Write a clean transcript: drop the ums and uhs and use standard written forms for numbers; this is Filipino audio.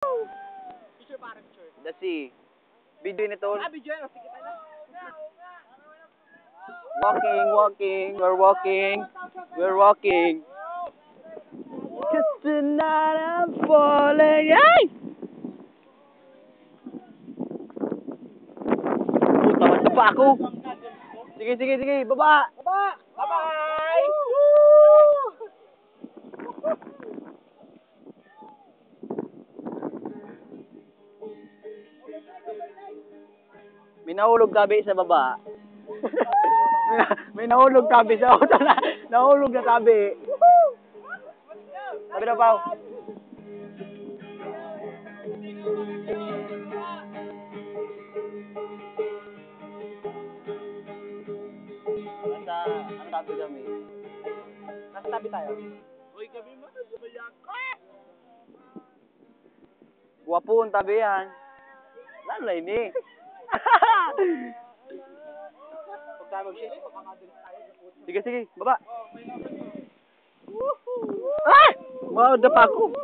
Picture para picture. The sea. Video nito. Video yan. Sige tayo. We're walking. Cause tonight I'm falling. Ay! Tawad na pa ako. Sige. Baba. Bye-bye! May nahulog tabi sa baba. May nahulog tabi sa auto na. Nahulog na tabi. Sabi na Pao. Ano tabi kami? Nasa tabi tayo. Uy, kami mo. Sabayan ko. Guwapo ang tabi yan. Lalay ni. Pag tayo mag-share, magkakabilis tayo. Sige, baba. Ah! Mga dapa ko.